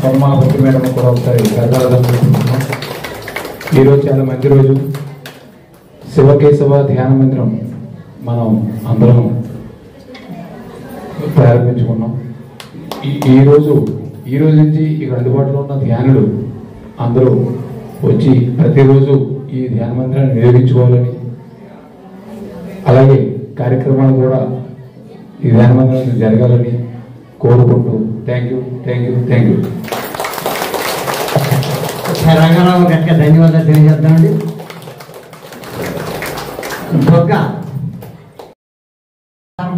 Padmavati madam కూడా ఒకసారి ధన్యవాదాలు తెలుపుతున్నాం. ఈరోజు చాలా మంచి రోజు. శివకేశవ ధ్యాన మందిరం మనం అందరం ప్రారంభించుకున్నాం. ఈ రోజు నుంచి ఇక్కడ అందుబాటులో ఉన్న ధ్యానులు అందరూ వచ్చి ప్రతిరోజు ఈ ధ్యాన మందిరాన్ని వినియోగించుకోవాలని, అలాగే కార్యక్రమాలు కూడా ఈ ధ్యాన మందిరాన్ని జరగాలని కోరుకుంటూ థ్యాంక్ యూ. రంగారావు గట్టిగా ధన్యవాదాలు తెలియజేద్దామండి.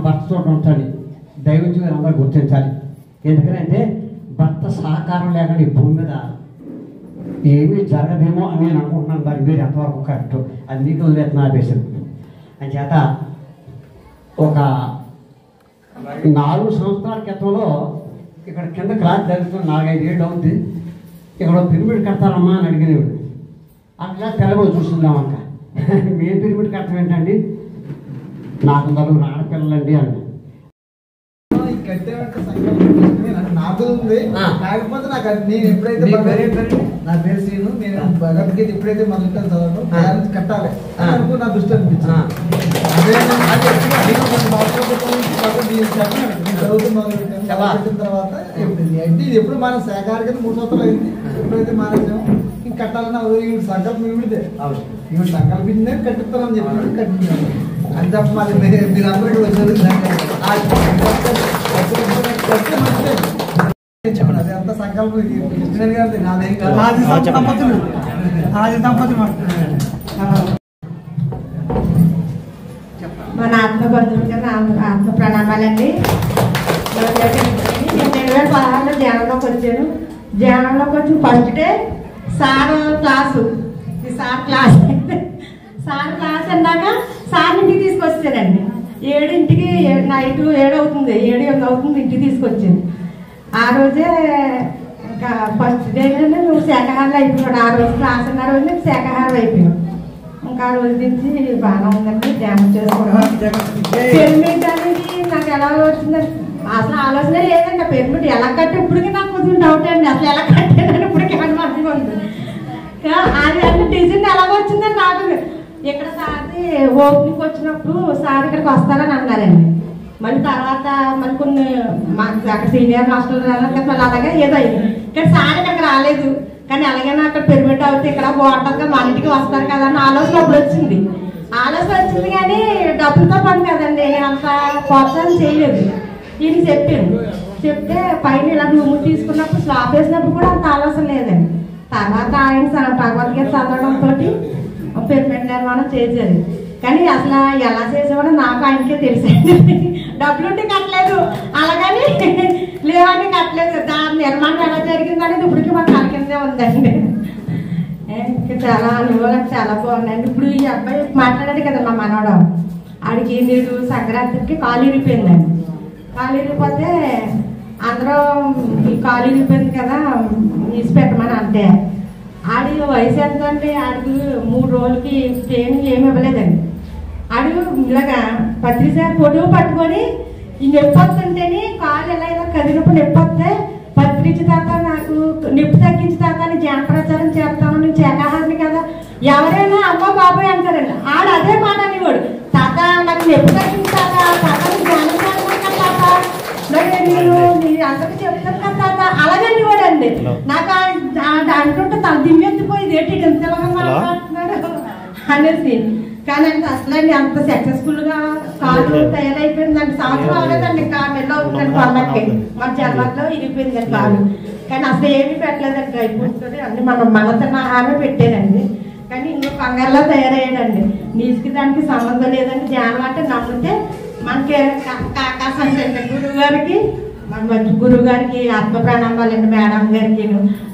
భర్త చోట ఉంటాడు, దైవజీవులు అందరూ గుర్తించాలి. ఎందుకంటే భర్త సహకారం లేకుండా ఈ భూమి మీద ఏమీ జరగదేమో అని నేను అనుకుంటున్నాను. మరి మీరు ఎంతవరకు కరెక్ట్ అది మీకు వదిలేస్తున్నా ఆపేసాను. అని చేత ఒక 4 సంవత్సరాల క్రితంలో ఇక్కడ కింద క్లాస్ జరుగుతుంది, 4-5 ఏళ్ళు అవుతుంది. ఇక్కడ పిరమిడ్ కడతారమ్మా అని అడిగినవి. అట్లా తెలవో చూస్తున్నామంట. మేము పిరమిడ్ కడతాం ఏంటండి, నాకు 4 ఆడపిల్లలండి అండి. నాకు ఉంది, కాకపోతే నాకు నేను ఎప్పుడైతే నా పేరు శ్రీను, నేను భగవద్గీత ఎప్పుడైతే మొదలుపెట్టాను చదవడం కట్టాలి అనుకో నా దృష్టి అనిపించింది. చదువుతూ మొదలుపెట్టిన తర్వాత ఇది ఎప్పుడు మన శాఖాహార కింద 3 సంవత్సరాలు అయింది. ఎప్పుడైతే మానేసాము ఇంక కట్టాలన్న సంకల్పం ఇవిడితే ఇవి సంకల్పించిందే కట్టిస్తానని చెప్పి కట్టించాను. అని తప్ప మాది మీరందరూ వచ్చారు. చెప్పండి, అది అంత సంకల్పం కృష్ణ గారి నాదేం కాదు. ఆది దంపతులు మన ఆత్మబంధువులు కదా, ఆత్మ ప్రణామాలండి. నేను 2016లో ధ్యానంలోకి వచ్చాను. ధ్యానంలోకి వచ్చి ఫస్ట్ డే సార్ క్లాసు అన్నాక సార్ ఇంటికి తీసుకొచ్చారండి. 7ంటికి నైట్ 7 అవుతుంది, 7-8 అవుతుంది ఇంటికి తీసుకొచ్చాను. ఆ రోజే ఇంకా ఫస్ట్ డే నువ్వు శాఖాహారం అయిపోయాడు. ఆ రోజు క్లాస్ అన్న రోజు నేను శాఖాహారం అయిపోయాను. ఇంకా ఆ రోజు నుంచి బాగా ఉందండి ధ్యానం చేసుకోవడం. పిరమిడ్ అనేది నాకు ఎలా వచ్చిందండి, అసలు ఆలోచన లేదండి. పిరమిడ్ ఎలా కట్టే ఇప్పటికీ నాకు కొంచెం డౌట్ అండి, అసలు ఎలా కట్టేదని ఇప్పటికీ అనుమానంగా ఉంటుంది. అది అంటే డిజైన్ ఎలా వచ్చిందని నాకు ఇక్కడ సార్ది ఓపెనింగ్ వచ్చినప్పుడు సార్ ఇక్కడికి వస్తారని అన్నారండి. మళ్ళీ తర్వాత మళ్ళీ కొన్ని అక్కడ సీనియర్ మాస్టర్లు రాలేదు కదా, మళ్ళీ అలాగే ఏదో అయింది. ఇక్కడ సార్ ఇక్కడికి రాలేదు, కానీ అలాగైనా అక్కడ పిరమిడ్ అవుతే ఇక్కడ బాగుంటుంది, మా ఇంటికి వస్తారు కదా అని ఆలోచన అప్పుడు వచ్చింది. కానీ డబ్బులతో పని కదండి, నేను అంత ప్రోత్సాహం చేయలేదు. ఈయన చెప్తే పైన ఇలా రూమ్ తీసుకున్నప్పుడు స్లాబ్ వేసినప్పుడు కూడా అంత ఆలోచన లేదండి. తర్వాత ఆయన భగవద్గీత చదవడంతో పిరమిడ్ నిర్మాణం చేసేది. కానీ అసలు ఎలా చేసేవాడో నాకు ఆయనకే తెలిసేది. డబ్బులుంటే కట్టలేదు, అలాగని లేవని కట్టలేదు. దాని నిర్మాణం ఎలా జరిగింది అనేది ఇప్పటికీ మాకు కలిగిందే ఉందండి. చాలా అనుభవాలు చాలా బాగున్నాయండి. ఇప్పుడు ఈ అబ్బాయి మాట్లాడాడు కదా మా మనవడు, ఆడికి నీడు సంక్రాంతికి కాలు ఇరిగిపోయిందండి. కాలు ఇరిగిపోతే అందరూ ఈ కాలు ఇరిగిపోయింది కదా తీసి పెట్టమని అంటే, ఆడి వయసు ఎంత అండి, ఆడికి 3 రోజులకి ట్రైనింగ్ ఏమి ఇవ్వలేదండి. ఆడు ఇలాగా పత్రిసారి పొడుగు పట్టుకొని ఈ నొప్పి వస్తుంటేనే కాలు ఎలా కదిలినప్పుడు నొప్పి వస్తే పత్రిక తాత నాకు నొప్పి తగ్గించి తాత అని ధ్యాన ప్రచారం చేస్తాను, నేను శాఖాహారిని కదా, ఎవరైనా అమ్మ బాబాయ్ అంటారండి. ఆడు అదే మాట అనేవాడు, తాత నాకు నొప్పి తగ్గించి తాత, తాత ధ్యానం చేస్తాను తాత, నేను అందరికి చెప్తాను కదా తాత, అలాగే అనేవాడు అండి. నాకు అంటుంటే తన దిమ్మెత్తిపోయింది, ఏంటి ఎంతలాగా మాట్లాడుతున్నాడు అనేసి. కానీ అంటే అసలండి అంత సక్సెస్ఫుల్ గా కాలు తయారైపోయిందండి. సంవత్సరం అవ్వలేదండి, ఇంకా మెల్ల అవుతుందండి వాళ్ళకి. మన జన్మలో ఇరిగిపోయిందండి కాలు. కానీ అసలు ఏమీ పెట్టలేదండి, డ్రై ఫ్రూట్స్ అన్ని మన తిన్న ఆహారమే పెట్టానండి. కానీ ఇంకో కంగారులో తయారయ్యాడండి. నీటికి దానికి సంబంధం లేదండి. ధ్యానం అంటే నమ్మితే మనకి ఆకాశం గురువు గారికి ఆత్మ ప్రణామాలండి, మేడం గారికి.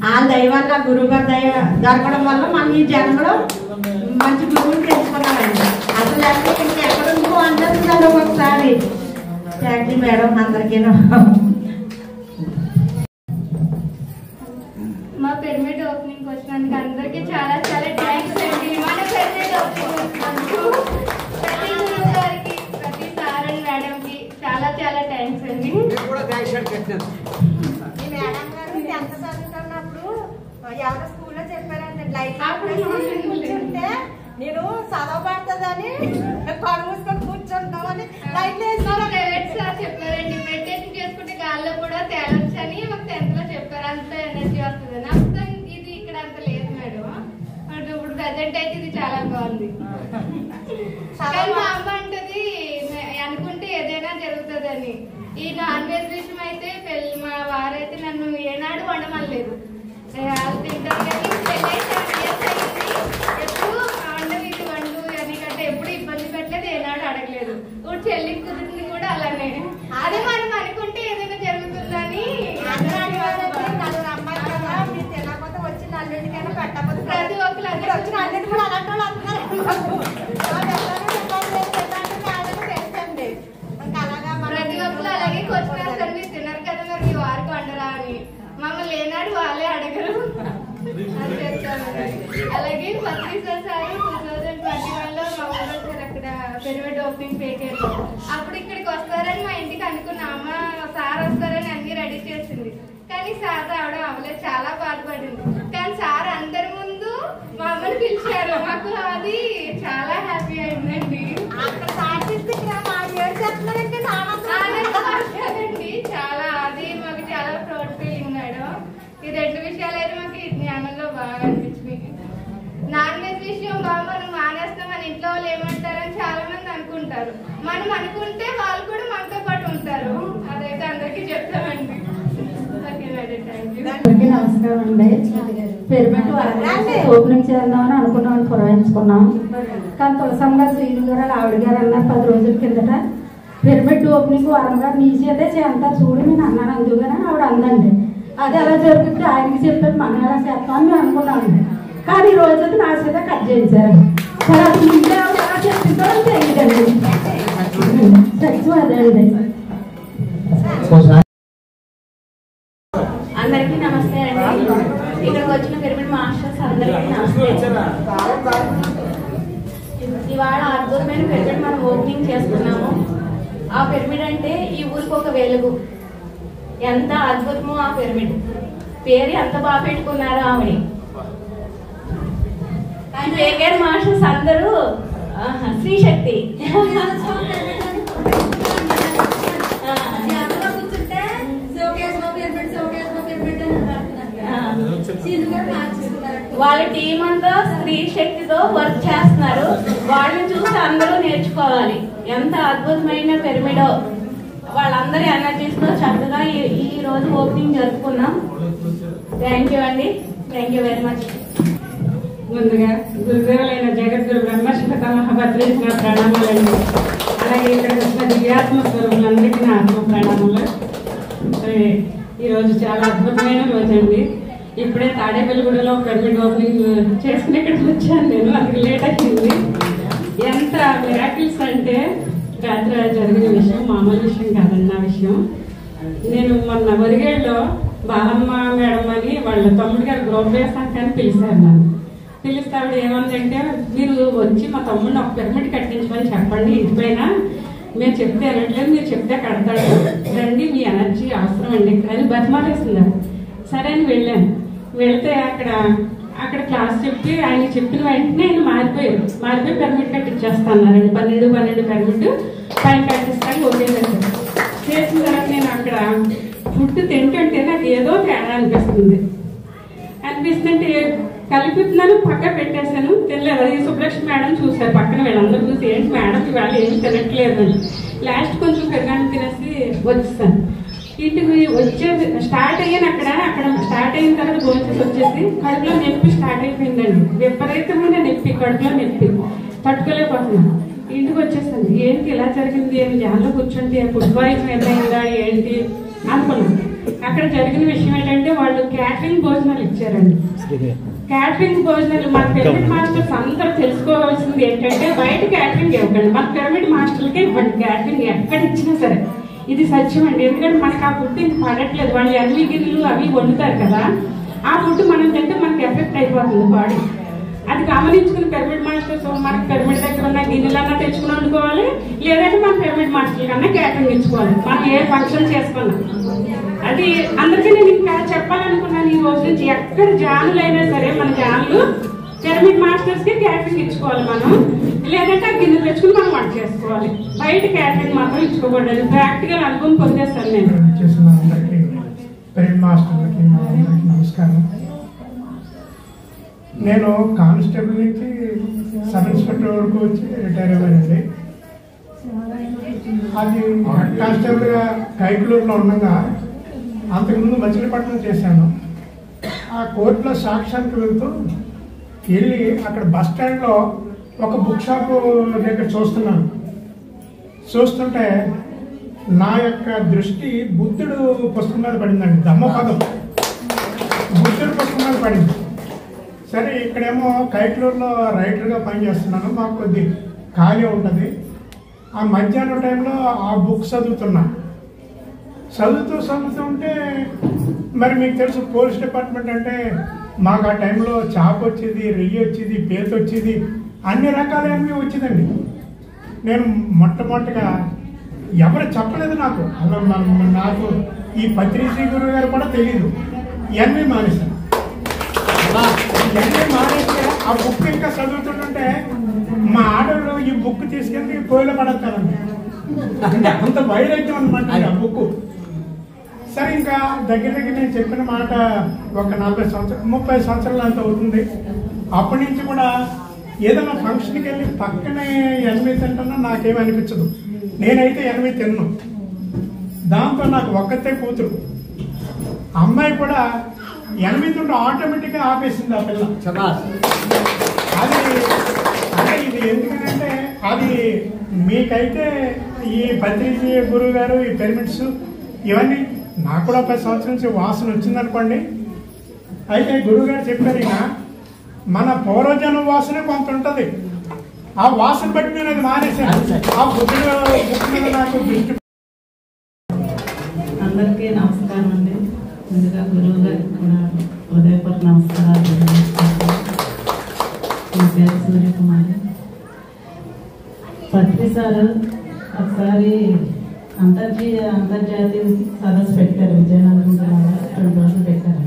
వాళ్ళ దయ వల్ల గురువు గారి దయ దొరకడం వల్ల మనం ఈ జన్మలో మంచి గురువుని తెలుసుకున్నామండి. అసలు ఇంకెక్కడ ఇంకో అందరు ఒకసారి థ్యాంక్ యూ మేడం అందరికీ. మా పిరమిడ్ ఓపెనింగ్ వచ్చినందుకు అందరికీ చాలా చాలా థ్యాంక్స్ అండి. మన పిరమిడ్ ఓపెనింగ్ వచ్చినందుకు ప్రతి గురువు గారికి, ప్రతి సార్ అండ్ మేడం కి చాలా చాలా థ్యాంక్స్ అండి. ఈ మేడం గారు ఎంత చదువుతున్నప్పుడు ఎవరో స్కూల్లో చెప్పారంటే లైట్ కూర్చుంటే నేను చదవబడుతుందని కళ్ళు మూసుకొని కూర్చొని బాగుంది. కానీ మా అమ్మ అంటది అనుకుంటే ఏదైనా జరుగుతుందని. ఈ నాన్ వెజ్ విషయం అయితే మా వారైతే నన్ను ఏనాడు వండమనలేదు. వాళ్ళు తింటారు కానీ ఎప్పుడు వండవి ఇది వండు అని కంటే ఎప్పుడు ఇబ్బంది పెట్టలేదు, ఏనాడు అడగలేదు. ఇప్పుడు చెల్లికి కుదిరింది కూడా అలానే. అదే మనం అనుకుంటే ఏదైనా జరుగుతుందని ప్రతి ఒక్కరు అలాగే క్వశ్చన్ వేస్తారు, మీరు తిన్నారు కదా మరి మీ వారికి వండరా అని. మమ్మల్ని ఏనాడు వాళ్ళే అడగరు. అలాగే పత్రిసారి 2021లో మా ఊళ్ళో అక్కడ పిరమిడ్ ఓపెనింగ్ పేకేర్లో అప్పుడు ఇక్కడికి వస్తారని మా ఇంటికి అనుకున్నా. అమ్మ సార్ వస్తారని అన్ని రెడీ చేసింది, కానీ సార్ రావడం అవ్వలేదు. చాలా బాధపడింది. కానీ సార్ అందరి ముందు మా అమ్మని పిలిచారు. మాకు అది చాలా హ్యాపీ అయిందండి. ఆనందండి చాలా, అది మాకు చాలా ప్రౌడ్ ఫీలింగ్ మేడం. ఈ రెండు విషయాలు అయితే మాకు ఈ జ్ఞానంలో బాగా అనిపించింది. నాన్ వెజ్ విషయం బాగా మనం మానేస్తాం, మన ఇంట్లో వాళ్ళు ఏమంటారని చాలా మంది అనుకుంటారు. మనం అనుకుంటే వాళ్ళు కూడా మనతో పాటు ఉంటారు. అదైతే అందరికీ చెప్తామండి. అందరికీ నమస్కారం అండి. పిరమిడ్ ఓపెనింగ్ చేద్దామని అనుకున్నామని పురమాయించుకున్నాం. కానీ తులసమ్మ గారు శ్రీను గారు ఆవిడ గారు అన్నారు 10 రోజుల కిందట పిరమిడ్ ఓపెనింగ్ వరంగా నీ చేతే చేస్తారు చూడు నేను అన్నాను అందుకని ఆవిడ అందండి. అది ఎలా జరుగుతుంది ఆయనకి చెప్పారు మనం ఎలా చేస్తామని మేము అనుకున్నామండి. కానీ ఈ రోజు నా చేత కట్ చేయించారు. సరే అది ముందే ఎలా చెప్పిందో తెలియదండి. సత్యం అదే అండి. అందరికీ నమస్తే అండి. ఇక్కడికి వచ్చిన పిరమిడ్ మాస్టర్స్ అందరికీ నమస్తే. ఇవాళ అద్భుతమైన పిరమిడ్ మనం ఓపెనింగ్ చేసుకున్నాము. ఆ పిరమిడ్ అంటే ఈ ఊరికి ఒక వెలుగు. ఎంత అద్భుతమో ఆ పిరమిడ్. పేరు ఎంత బాగా పెట్టుకున్నారో ఆవిడ. పేకేర్ మాస్టర్స్ అందరూ శ్రీశక్తి. వాళ్ళ టీం అంతా స్త్రీ శక్తితో వర్క్ చేస్తున్నారు. వాళ్ళని చూసి అందరూ నేర్చుకోవాలి. ఎంత అద్భుతమైన పిరమిడో. వాళ్ళందరి ఎనర్జీస్ తో చక్కగా ఈ రోజు ఓపెనింగ్ జరుపుకున్నాం. థ్యాంక్ యూ అండి. Thank you very much. ముందుగా గురుదేవులైన జగద్గురు బ్రహ్మశ్రీత మహాభద్రేశ్వర ప్రణామాలండి. అలాగే ఇక్కడ వచ్చిన దివ్యాత్మ స్వరూపులందరికీ నా ఆత్మ ప్రణామాలు. ఈరోజు చాలా అద్భుతమైన రోజు అండి. ఇప్పుడే తాడేపల్లిగూడలో పిరమిడ్ ఓపెనింగ్ చేసుకుని ఇక్కడికి వచ్చాను నేను. అందుకు లేట్ అయింది. ఎంత మిరాకిల్స్ అంటే రాత్రి జరిగిన విషయం మామూలు విషయం కాదండి. నా విషయం నేను మొన్న వరిగేళ్ళలో బాలమ్మ మేడం అని వాళ్ళ తమ్ముడు గారు గృహప్రవేశానికి అని పిలిచారు. నన్ను పిలిస్తే ఆవిడ ఏమందంటే మీరు వచ్చి మా తమ్ముడిని ఒక పిరమిడ్ కట్టించమని చెప్పండి ఇంటి పైన. మేము చెప్తే అనట్లేదు, మీరు చెప్తే కడతాడు, రండి మీ ఎనర్జీ అవసరం అండి అని బతిమాలేస్తున్నారు. సరే అని వెళ్ళాను. వెళ్తే అక్కడ క్లాస్ చెప్పి ఆయన చెప్పిన వెంటనే ఆయన మారిపోయి పిరమిడ్ కట్టించేస్తాన్నారండి. 12 పిరమిడ్ పైన కట్టిస్తాను ఓకే చేసిన తర్వాత నేను అక్కడ ఫుడ్ తింటుంటే నాకు ఏదో తేడా అనిపిస్తుంటే కలిపిస్తున్నాను. పక్క పెట్టేశాను, తినలేదు. అది సుబ్బలక్ష్మి మేడం చూసారు పక్కన. వీళ్ళందరూ చూసి ఏంటి మేడం ఇవాళ ఏమి తినట్లేదు అని. లాస్ట్ కొంచెం పెరగాను తినేసి వచ్చేసాను. ఇంటికి వచ్చేసి స్టార్ట్ అయ్యాను. అక్కడ స్టార్ట్ అయిన తర్వాత భోజనం వచ్చేసి కడుపులో నొప్పి స్టార్ట్ అయిపోయిందండి. విపరీతమైన నొప్పి, కడుపులో నొప్పి తట్టుకోలేకపోతున్నాను. ఇంటికి వచ్చేసాను. ఏంటి ఇలా జరిగింది అని ధ్యానంలో కూర్చుంటే ఫుడ్ పాయిజన్ ఏదైందా ఏంటి అనుకున్నాను. అక్కడ జరిగిన విషయం ఏంటంటే వాళ్ళు క్యాటరింగ్ భోజనాలు ఇచ్చారండి. క్యాటరింగ్ భోజనాలు మన పిరమిడ్ మాస్టర్స్ అందరూ తెలుసుకోవాల్సింది ఏంటంటే బయట క్యాటరింగ్ ఇవ్వకండి, మన పిరమిడ్ మాస్టర్లకే ఇవ్వండి క్యాటరింగ్ ఎక్కడ ఇచ్చినా సరే. ఇది సత్యం అండి. ఎందుకంటే మనకు ఆ ఫుడ్ ఇంక పడట్లేదు. వాళ్ళు అన్ని గిన్నెలు అవి వండుతారు కదా, ఆ ఫుడ్ మనం తింటే మనకి ఎఫెక్ట్ అయిపోతుంది బాడీ. అది గమనించుకుని పిరమిడ్ మాస్టర్స్ మనకి పిరమిడ్ దగ్గర ఉన్న గిన్నెలన్నా తెచ్చుకుని వండుకోవాలి, లేదంటే మన పిరమిడ్ మాస్టర్ కన్నా క్యాటరింగ్ ఇచ్చుకోవాలి మనం ఏ ఫంక్షన్ చేసుకున్నా. అది అందరికీ నేను ఇంకా చెప్పాలనుకున్నాను. ఈ రోజు నుంచి ఎక్కడ జానులైనా సరే మన జానులు పిరమిడ్ మాస్టర్స్ కి క్యాటరింగ్ ఇచ్చుకోవాలి మనం, లేదంటే ఆ గిన్నె తెచ్చుకుని మనం వంట చేసుకోవాలి. బయట క్యాటరింగ్ మాత్రం ఇచ్చుకోకూడదు. ప్రాక్టికల్ అనుభవం పొందేస్తాను నేను. పిరమిడ్ మాస్టర్లకి నమస్కారం. నేను కానిస్టేబుల్ నుంచి సబ్ ఇన్స్పెక్టర్ వరకు వచ్చి రిటైర్ అయ్యానండి. అది హెడ్ కానిస్టేబుల్గా కైకులూరులో ఉండగా అంతకుముందు మచిలీపట్నం చేశాను. ఆ కోర్టులో సాక్ష్యానికి వెళ్తూ వెళ్ళి అక్కడ బస్ స్టాండ్లో ఒక బుక్ షాప్ దగ్గర చూస్తున్నాను. చూస్తుంటే నా యొక్క దృష్టి బుద్ధుడు పుస్తకం మీద పడిందండి. ధమ్మపదం బుద్ధుడు పుస్తకం మీద పడింది. సరే ఇక్కడేమో కైట్లూరులో రైటర్గా పనిచేస్తున్నాను, మాకు కొద్ది ఖాళీ ఉంటుంది. ఆ మధ్యాహ్నం టైంలో ఆ బుక్ చదువుతుంటే మరి మీకు తెలుసు పోలీస్ డిపార్ట్మెంట్ అంటే మాకు ఆ టైంలో చాప్ వచ్చేది, రెయ్యి వచ్చేది, పేత వచ్చేది, అన్ని రకాలన్నీ వచ్చేదండి. నేను మొట్టమొదటిగా ఎవరు చెప్పలేదు నాకు, అలా నాకు ఈ పత్రిశ్రీ గురువు గారు కూడా తెలియదు. ఇవన్నీ మానేశాను. ఇవన్నీ మానేస్తే ఆ బుక్ ఇంకా చదువుతుంటే మా ఆడవాళ్ళు ఈ బుక్ తీసుకెళ్ళి పొయ్యిలో పడతారండి. అంటే అంత వైరాగ్యం అనమాట ఆ బుక్. సరే ఇంకా దగ్గర నేను చెప్పిన మాట ఒక 40 సంవత్సరాలు 30 సంవత్సరాలు అంత అవుతుంది. అప్పటి నుంచి కూడా ఏదైనా ఫంక్షన్కి వెళ్ళి పక్కనే ఎనిమిది తింటున్నా నాకేమీ అనిపించదు. నేనైతే ఎనిమిది తిన్ను. దాంతో నాకు ఒక్కతే కూతురు. అమ్మాయి కూడా ఎనిమిది ఉంటే ఆటోమేటిక్గా ఆపేసింది ఆ పిల్ల. అది అంటే ఇది ఎందుకంటే అది మీకైతే ఈ పత్రిజీ గురువు గారు ఈ పిరమిడ్స్ ఇవన్నీ నాకు కూడా 10 సంవత్సరాల నుంచి వాసన వచ్చిందనుకోండి. అయితే గురువు గారు చెప్పారు, ఇక మన పూర్వజన్మ వాసన కొంత ఉంటుంది, ఆ వాసన బట్టి నేను అది మానేశాను. ఆ బుద్ధుడు బుక్ మీద నాకు దృష్టి. అందరికీ నమస్కారం అండి. ముందుగా గురువు గారికి కూడా ఉదయపూర్వక నమస్కారాలు. నా పేరు సూర్యకుమారి. పత్రి సార్ ఒకసారి అంతర్జాతీయ సదస్సు పెట్టారు విజయనగరం జిల్లాలో. 2 రోజులు పెట్టారు.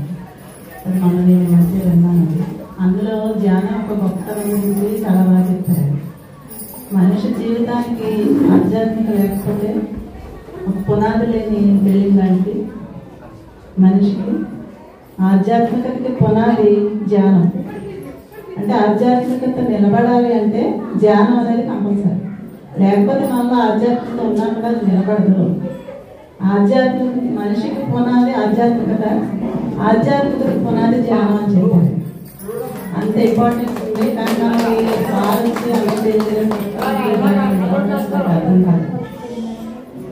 అది మొన్న నేను మంచిగా విన్నానండి. అందులో ధ్యానం ఒక గొప్పతనం గురించి చాలా బాగా చెప్పారు. మనిషి జీవితానికి ఆధ్యాత్మిక లేకపోతే ఒక పునాది లేని బిల్డింగ్ లాంటి మనిషికి ఆధ్యాత్మికతకి పునాది ధ్యానం. అంటే ఆధ్యాత్మికత నిలబడాలి అంటే ధ్యానం అనేది కంపల్సరీ. లేకపోతే మనలో ఆధ్యాత్మికత ఉన్నా కూడా అది నిలబడదు. ఆధ్యాత్మిక మనిషికి పునాది ఆధ్యాత్మికత, ఆధ్యాత్మికతకి పునాది ధ్యానం అని చెప్పారు. అంత ఇంపార్టెన్స్ ఉంది. కానీ మనకి భావించి అర్థం కాదు.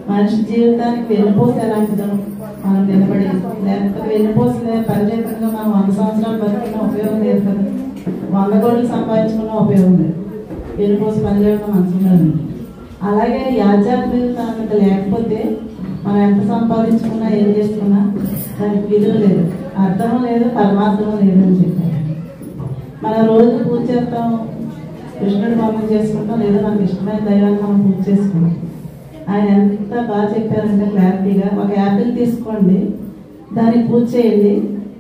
మనిషి జీవితానికి వెన్నుపోస ఎలాంటిదో మనం నిలబడి, లేకపోతే వెన్నుపోస పరిచయంగా మనం 100 సంవత్సరాలు బతికిన ఉపయోగం లేదు కదా. 100 కోట్లు సంపాదించుకున్న ఉపయోగం లేదు. వెన్నుపోస పనిచేయడం మంచిది. అలాగే ఈ ఆధ్యాత్మికత లేకపోతే మనం ఎంత సంపాదించుకున్నా ఏం చేసుకున్నా దానికి విలువ లేదు, అర్థం లేదు, పరమార్థం లేదు అని చెప్పారు. మనం రోజు పూజ చేస్తాం, కృష్ణుడి బొమ్మను చేసుకుంటాం, లేదా మనకి ఇష్టమైన దైవాన్ని మనం పూజ చేసుకుంటాం. ఆయన ఎంత బాగా చెప్పారంటే క్లారిటీగా, ఒక యాపిల్ తీసుకోండి, దానికి పూజ చేయండి,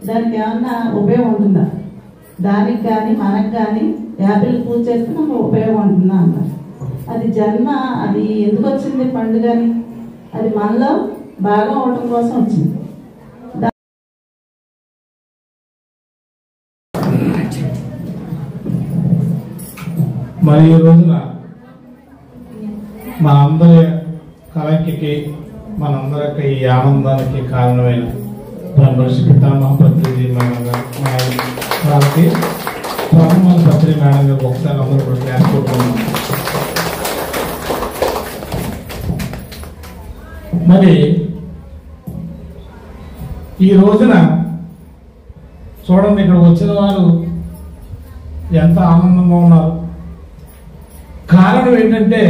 దానికి ఏమన్నా ఉపయోగం ఉంటుందా? దానికి కానీ మనకు కానీ యాపిల్ పూజ చేస్తే మనకు ఉపయోగం ఉంటుందా అన్నారు. అది జన్మ, అది ఎందుకు వచ్చింది పండుగని? అది మనలో బాగా ఉండటం కోసం వచ్చింది. మరి ఈ రోజున మనందరి కలయికకి, మనందరికి ఈ ఆనందానికి కారణమైన బ్రహ్మర్షి పితామహ పత్రిజీ మేడం గారికి బ్రహ్మల పత్రి మేడం గారికి ఒకసారి అందరూ కూడా క్లాస్ కొట్టుకున్నాం. మరి ఈ రోజున చూడండి, ఇక్కడ వచ్చిన వారు ఎంత ఆనందంగా ఉన్నారు. కారణం ఏంటంటే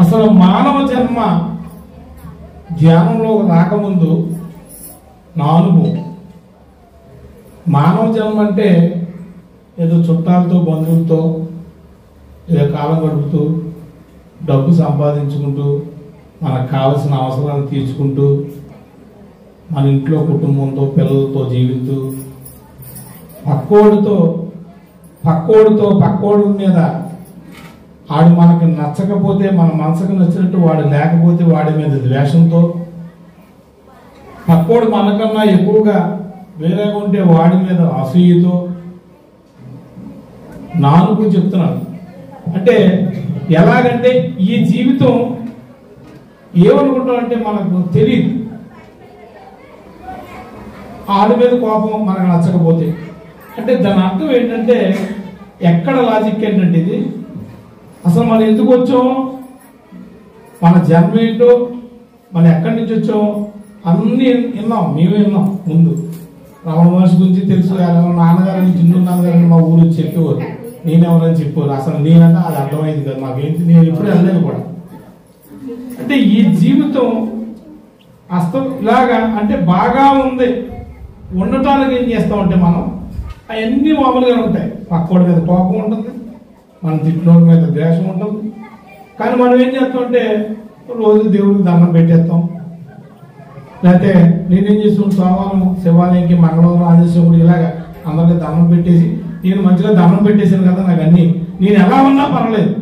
అసలు మానవ జన్మ ధ్యానంలో రాకముందు నా అనుభవం, మానవ జన్మ అంటే ఏదో చుట్టాలతో బంధువులతో ఏదో కాలం గడుపుతూ డబ్బు సంపాదించుకుంటూ మనకు కావలసిన అవసరాలు తీర్చుకుంటూ మన ఇంట్లో కుటుంబంతో పిల్లలతో జీవిస్తూ పక్కోడి మీద ఆడు మనకి నచ్చకపోతే, మన మనసుకు నచ్చినట్టు వాడు లేకపోతే వాడి మీద ద్వేషంతో, పక్కోడు మనకన్నా ఎక్కువగా వేరేగా ఉంటే వాడి మీద అసూయతో నా అనుభవం చెప్తున్నాను. అంటే ఎలాగంటే ఈ జీవితం ఏమనుకుంటామంటే మనకు తెలియదు. ఆడి మీద కోపం మనకు నచ్చకపోతే అంటే దాని అర్థం ఏంటంటే ఎక్కడ లాజిక్ ఏంటంటే ఇది అసలు మనం ఎందుకు వచ్చాం, మన జన్మ ఏంటో, మనం ఎక్కడి నుంచి వచ్చాం అన్నీ విన్నాం. మేమే విన్నాం. ముందు రమణ మహర్షి గురించి తెలుసు. నాన్నగారు చిన్న నాన్నగారు మా ఊరు వచ్చి చెప్పేవారు. నేనెవరని చెప్పారు. అసలు నేనంటే అది అర్థమైంది కదా మాకేంటి. నేను ఎప్పుడు వెళ్ళలేదు కూడా. అంటే ఈ జీవితం అస్తం ఇలాగా అంటే బాగా ఉంది. ఉండటానికి ఏం చేస్తామంటే మనం అవన్నీ మామూలుగా ఉంటాయి. పక్కోడి మీద కోపం ఉంటుంది, మన తిట్టినోడి మీద ద్వేషం ఉంటుంది. కానీ మనం ఏం చేస్తామంటే రోజు దేవుడికి దండం పెట్టేస్తాం. లేకపోతే నేనేం చేస్తాను సోమవారం శివాలయంకి, మంగళవారం ఆంజనేయుడు ఇలాగా అందరికి దండం పెట్టేసి నేను మంచిగా దండం పెట్టేసాను కదా నాకు అన్ని నేను ఎలా ఉన్నా పర్వాలేదు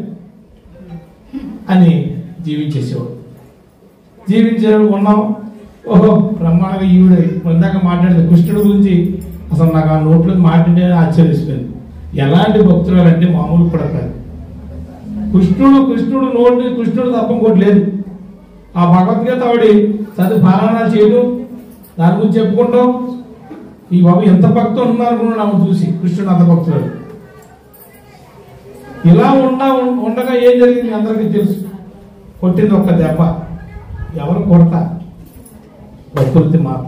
అని జీవించేసేవాడు. జీవించేవాడు ఉన్నాం. ఓహో బ్రహ్మాండంగా ఈవిడే ఇందాక మాట్లాడేది కృష్ణుడి గురించి అసలు నాకు ఆ నోట్లో మాట్లాడే ఆశ్చర్యపోయింది. ఎలాంటి భక్తురాలు అంటే మామూలు కూడా కాదు. కృష్ణుడు నోటి కృష్ణుడు తప్ప ఇంకోటి లేదు. ఆ భగవద్గీత ఆవిడ చదువు పారాయణ చేయడం, దాని గురించి చెప్పుకుంటాం. ఈ బాబు ఎంత భక్తులు ఉన్నారు నాకు చూసి కృష్ణుడు అంత భక్తురాలు. ఇలా ఉండగా ఏం జరిగింది అందరికీ తెలుసు. కొట్టింది ఒక్క దెబ్బ. ఎవరు కొడతా? ప్రకృతి మాత.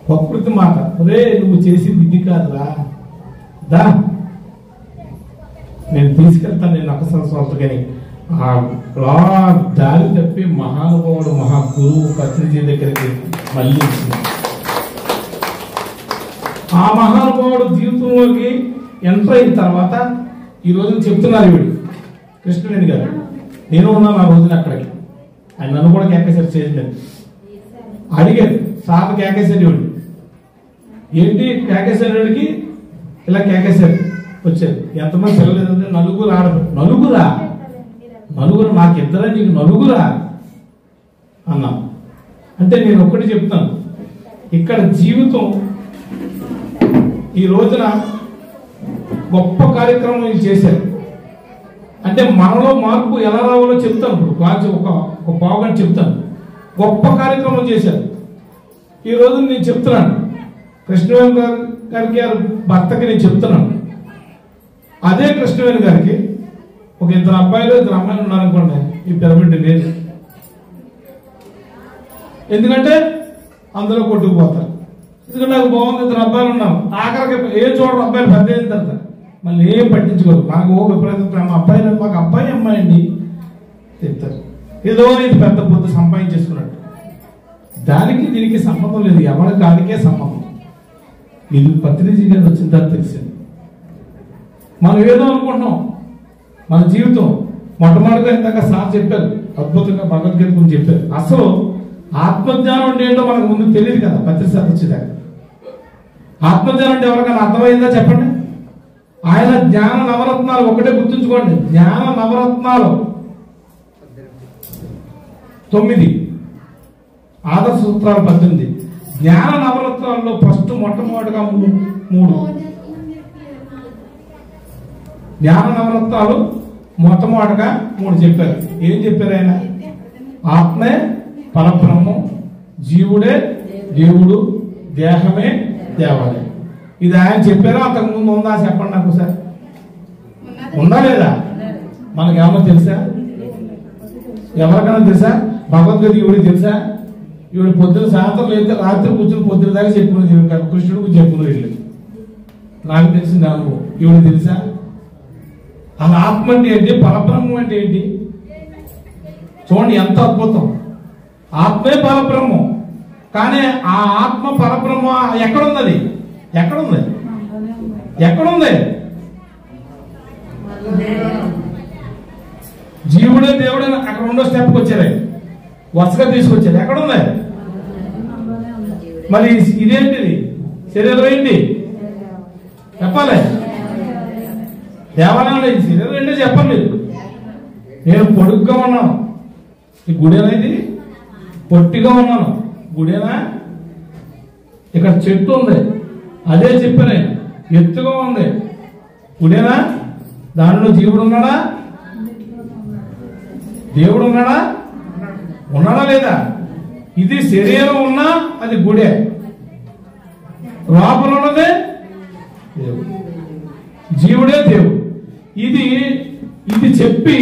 ప్రకృతి మాత రే నువ్వు చేసింది ఇది కాదురా, దా నేను తీసుకెళ్తాను నేను అక్కసల స్వల్పగాని ఆ దారి తప్పి మహానుభావుడు మహా గురువు పత్రిజీ దగ్గరికి మళ్ళీ ఆ మహానుభావుడు జీవితంలోకి ఎంటర్ అయిన తర్వాత ఈ రోజు చెప్తున్నారు వీడు కృష్ణుని గారు. నేను ఉన్నాను ఆ రోజున అక్కడికి. ఆయన నన్ను కూడా కేకేశారు చేయలేదు. అడిగారు సార్ కేకేశారు వీడు ఏంటి కేకేశారుడికి ఇలా కేకేశారు వచ్చారు. ఎంతమంది పిల్లలేదంటే నలుగురు ఆడదు. నలుగురు నాకిద్దరే నీకు నలుగురా అన్నా. అంటే నేను ఒక్కటి చెప్తాను, ఇక్కడ జీవితం ఈ రోజున గొప్ప కార్యక్రమం చేశారు. అంటే మనలో మార్పు ఎలా రావాలో చెప్తాను. ఇప్పుడు ఒక పావుగంట చెప్తాను. గొప్ప కార్యక్రమం చేశారు. ఈ రోజు నేను చెప్తున్నాను కృష్ణవేణి గారికి భర్తకి నేను చెప్తున్నాను. అదే కృష్ణవేణి గారికి ఒక ఇద్దరు అబ్బాయిలు ఇద్దరు అమ్మాయిలు ఉన్నారనుకోండి, ఈ పిరమిడ్ లేదు. ఎందుకంటే అందులో కొట్టుకుపోతారు. ఎందుకంటే నాకు బాగుంది ఇద్దరు అబ్బాయిలు ఉన్నాం. ఆఖరికి ఏం చూడరు అబ్బాయిలు పెద్ద అయిన తర్వాత మళ్ళీ ఏం పట్టించుకోరు. మనకు ఓ విపరీత ప్రేమ అబ్బాయిలు మాకు అబ్బాయి అమ్మాయి అండి చెప్తారు. ఏదో ఇది పెద్ద పొద్దు సంపాదించేసుకున్నట్టు. దానికి దీనికి సంబంధం లేదు. ఎవరి దానికే సంబంధం. ఇది పత్రిజీ గారు వచ్చిన తర్వాత తెలిసింది. మనం ఏదో అనుకుంటున్నాం. మన జీవితం మొట్టమొదటిగా ఇందాక సార్ చెప్పారు, అద్భుతంగా భగవద్గీత గురించి చెప్పారు. అసలు ఆత్మజ్ఞానం అంటే ఏంటో మనకు ముందు తెలియదు కదా. పత్రిసార్ వచ్చేదాకా ఆత్మజ్ఞానం అంటే ఎవరికైనా అర్థమైందా చెప్పండి. ఆయన జ్ఞాన నవరత్నాలు ఒకటే గుర్తుంచుకోండి. జ్ఞాన నవరత్నాలు 9, ఆదర్శ సూత్రాలు 18. జ్ఞాన నవరత్నాల్లో ఫస్ట్ మొట్టమొదటిగా 3 జ్ఞాన నవరత్నాలు మొట్టమొదటిగా 3 చెప్పారు. ఏం చెప్పారు ఆయన? ఆత్మే పరబ్రహ్మం, జీవుడే దేవుడు, దేహమే దేవాలయం. ఇది ఆయన చెప్పారా అంతకుముందు ఉందా చెప్పండి నాకు సార్. ఉందా లేదా? మనకేమో తెలుసా? ఎవరికైనా తెలుసా? భగవద్గీత ఈవిడికి తెలుసా? ఈవిడ పొద్దున సాయంత్రం లేదా రాత్రి కూర్చొని పొద్దున దాకా చెప్పుకునేది. కృష్ణుడికి చెప్పుకునే వీళ్ళు నాకు తెలిసింది అనుభవం. ఈవిడ తెలుసా? అలా ఆత్మ అంటే ఏంటి, పరబ్రహ్మం అంటే ఏంటి చూడండి ఎంత అద్భుతం. ఆత్మే పరబ్రహ్మం. కానీ ఆ ఆత్మ పరబ్రహ్మ ఎక్కడున్నది? ఎక్కడుంది? జీవుడే దేవుడే అక్కడ 2వ స్టెప్కి వచ్చారు. వరుసగా తీసుకొచ్చారు. ఎక్కడుంది? మరి ఇదేంటిది? శరీరం ఏంటి చెప్పాలి. దేవాలయంలో ఇది శరీరం ఏంటో చెప్పండి. నేను పొడుగ్గా ఉన్నాను, ఈ గుడేనా? ఇది పొట్టిగా ఉన్నాను, గుడేనా? ఇక్కడ చెట్టు ఉంది, అదే చెప్పాను. ఎత్తుగా ఉంది, గుడేనా? దానిలో జీవుడు ఉన్నాడా? దేవుడు ఉన్నాడా? ఉన్నాడా లేదా? ఇది శరీరం ఉన్నా అది గుడే, లోపల ఉన్నదే దేవుడు, జీవుడే దేవుడు. ఇది ఇది చెప్పి